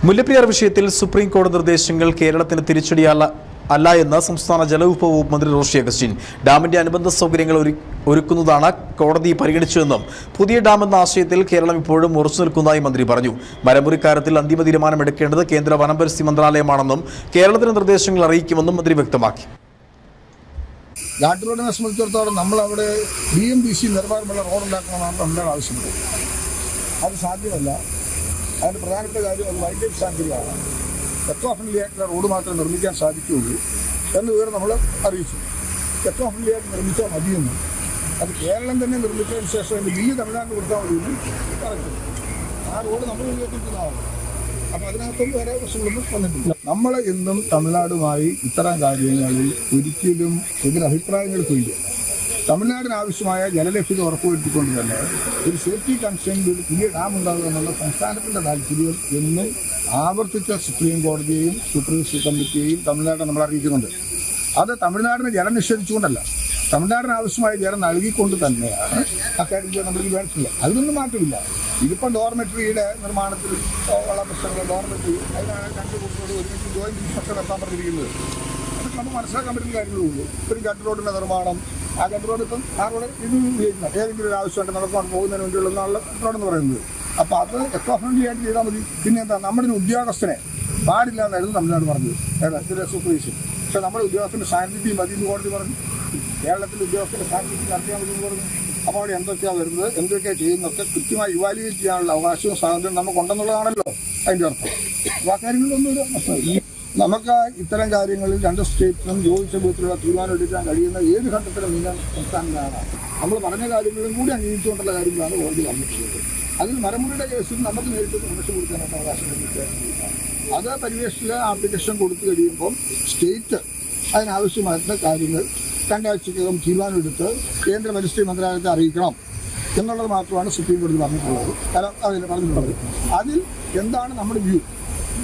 മുല്ലപ്പെരിയാർ വിഷയത്തിൽ സുപ്രീം കോടതി നിർദ്ദേശങ്ങൾ കേരളത്തിന് തിരിച്ചടിയല്ല എന്ന് സംസ്ഥാന ജലവിഭവ വകുപ്പ് മന്ത്രി റോഷി അഗസ്റ്റിൻ. ഡാമിന്റെ അനുബന്ധ സൗകര്യങ്ങൾ ഒരുക്കുന്നതാണ് കോടതി പരിഗണിച്ചതെന്നും പുതിയ ഡാം എന്ന ആശയത്തിൽ കേരളം ഇപ്പോഴും ഉറച്ചു നിൽക്കുന്നതായി മന്ത്രി പറഞ്ഞു. മരമുറിക്കാര്യത്തിൽ അന്തിമ തീരുമാനമെടുക്കേണ്ടത് കേന്ദ്ര വനംപരിസ്ഥിതി മന്ത്രാലയമാണെന്നും കേരളത്തിന് നിർദ്ദേശങ്ങൾ അറിയിക്കുമെന്നും മന്ത്രി വ്യക്തമാക്കി. ഘാട്ട് റോഡിനെ സംബന്ധിച്ചിടത്തോളം നമ്മളവിടെ BMDC നിലവാരമുള്ള റോഡുണ്ടാക്കണമെന്നാണ് നമ്മുടെ ആവശ്യപ്പെട്ടത്. അത് സാധ്യമല്ല. അതിൻ്റെ പ്രധാനപ്പെട്ട കാര്യം അത് വൈൽഡ് ലൈഫ് സാങ്ച്വറിയാണ്. എക്കോ ഫ്രണ്ട്ലി ആയിട്ടുള്ള റോഡ് മാത്രമേ നിർമ്മിക്കാൻ സാധിക്കുകയുള്ളൂ എന്ന് വിവരം നമ്മൾ അറിയിച്ചു. എക്കോ ഫ്രണ്ട്ലി ആയിട്ട് നിർമ്മിച്ചാൽ മതിയെന്നും അത് കേരളം തന്നെ നിർമ്മിച്ചതിന് ശേഷം അതിൻ്റെ ബില്ല് തമിഴ്നാട്ടിൽ കൊടുത്താൽ മതിയെന്നും പറഞ്ഞു. ആ റോഡ് നമ്മൾ ഉപയോഗിക്കുന്നതാണ്. അപ്പോൾ അതിനകത്തും വേറെ പ്രശ്നങ്ങളൊന്നും വന്നിട്ടില്ല. നമ്മൾ ഇന്നും തമിഴ്നാടുമായി ഇത്തരം കാര്യങ്ങളിൽ ഒരിക്കലും എതിരഭിപ്രായങ്ങൾക്കില്ല. തമിഴ്നാടിന് ആവശ്യമായ ജലലഭ്യത ഉറപ്പുവരുത്തിക്കൊണ്ട് തന്നെ ഒരു സേഫ്റ്റി കൺസേണിൽ ഒരു പുതിയ ഡാം ഉണ്ടാകുക എന്നുള്ള സംസ്ഥാനത്തിൻ്റെ താല്പര്യം എന്നും ആവർത്തിച്ച സുപ്രീം കോടതിയെയും സൂപ്പർവിഷൻ കമ്മിറ്റിയെയും തമിഴ്നാടിനെ നമ്മൾ അറിയിക്കുന്നുണ്ട്. അത് തമിഴ്നാടിന് ജലം നിഷേധിച്ചുകൊണ്ടല്ല, തമിഴ്നാടിന് ആവശ്യമായ ജലം നൽകിക്കൊണ്ട് തന്നെയാണ് അക്കാര്യത്തിൽ നമ്മൾ തീരുമാനിച്ചില്ല. അതിനൊന്നും മാറ്റമില്ല. ഇതിപ്പം ഡോർമെട്രിയുടെ നിർമ്മാണത്തിൽ ഉള്ള പ്രശ്നങ്ങൾ, ഡോർമെട്രി അതിനാണ് രണ്ട് കുട്ടികളോട് ഒരുമിച്ച് ജോയിൻറ്റ് ഇൻസ്പെക്ടർ നടത്താൻ പറഞ്ഞിരിക്കുന്നത്. അതൊക്കെ നമുക്ക് മനസ്സിലാക്കാൻ പറ്റുന്ന കാര്യങ്ങളുള്ളൂ. ഒരു ഗട്ട് റോഡിൻ്റെ നിർമ്മാണം, ആ ഗട്ട് റോഡ് ഇപ്പം ആ റോഡ് ഇത് ഉപയോഗിക്കുന്ന ഏതെങ്കിലും ഒരു ആവശ്യമായിട്ട് നടക്കാൻ പോകുന്നതിന് വേണ്ടിയുള്ള റോഡെന്ന് പറയുന്നത്. അപ്പോൾ അത് എക്കോ ഫ്രണ്ട്ലി ആയിട്ട് ചെയ്താൽ മതി. പിന്നെ എന്താ, നമ്മുടെ ഉദ്യോഗസ്ഥനെ പാടില്ല എന്നായിരുന്നു തമിഴ്നാട് പറഞ്ഞത്, ഇതിലെ സൂപ്പർവിഷൻ. പക്ഷേ നമ്മുടെ ഉദ്യോഗസ്ഥൻ്റെ സാന്നിധ്യം മതി എന്ന് കോടതി പറഞ്ഞു. കേരളത്തിലെ ഉദ്യോഗസ്ഥൻ്റെ സാന്നിധ്യം നടത്തിയാൽ മതി എന്ന് പറഞ്ഞു. അപ്പോൾ അവിടെ എന്തൊക്കെയാണ് വരുന്നത്, എന്തൊക്കെയാണ് ചെയ്യുന്നതൊക്കെ കൃത്യമായി ഇവാലുവേറ്റ് ചെയ്യാനുള്ള അവകാശവും സ്വാതന്ത്ര്യം നമുക്കുണ്ടെന്നുള്ളതാണല്ലോ അതിൻ്റെ അർത്ഥം. അപ്പോൾ ആ കാര്യങ്ങളിലൊന്നും ഒരു നമുക്ക് ഇത്തരം കാര്യങ്ങളിൽ രണ്ട് സ്റ്റേറ്റിനും യോജിച്ച വിധത്തിലുള്ള തീരുമാനം എടുക്കാൻ കഴിയുന്ന ഏത് ഘട്ടത്തിലും നീങ്ങാൻ സംസ്ഥാനങ്ങളാണ്. നമ്മൾ പറഞ്ഞ കാര്യങ്ങളും കൂടി അംഗീകരിച്ചുകൊണ്ടുള്ള കാര്യങ്ങളാണ് കോടതി പറഞ്ഞിട്ടുള്ളത്. അതിൽ മരമുറിയുടെ കേസിൽ നമുക്ക് നേരിട്ട് നിർദ്ദേശം കൊടുക്കാനായിട്ട് അവകാശം ലഭിച്ചില്ല. അത് പരിവേഷത്തിൽ ആപ്ലിക്കേഷൻ കൊടുത്തു കഴിയുമ്പം സ്റ്റേറ്റ് അതിനാവശ്യമായിട്ടുള്ള കാര്യങ്ങൾ രണ്ടാഴ്ചക്കകം തീരുമാനമെടുത്ത് കേന്ദ്ര പരിസ്ഥിതി മന്ത്രാലയത്തെ അറിയിക്കണം എന്നുള്ളത് മാത്രമാണ് സുപ്രീം കോടതി പറഞ്ഞിട്ടുള്ളത്. അതിൽ പറഞ്ഞിട്ടുള്ളത് അതിൽ എന്താണ് നമ്മുടെ വ്യൂ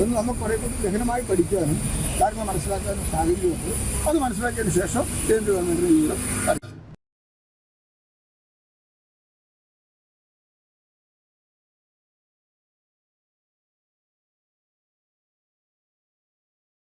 എന്ന് നമുക്ക് കുറേക്കൂടി ഗഹനമായി പഠിക്കാനും കാര്യങ്ങൾ മനസ്സിലാക്കാനും സാഹചര്യമുണ്ട്. അത് മനസ്സിലാക്കിയതിന് ശേഷം കേന്ദ്ര ഗവൺമെൻറ്റിന്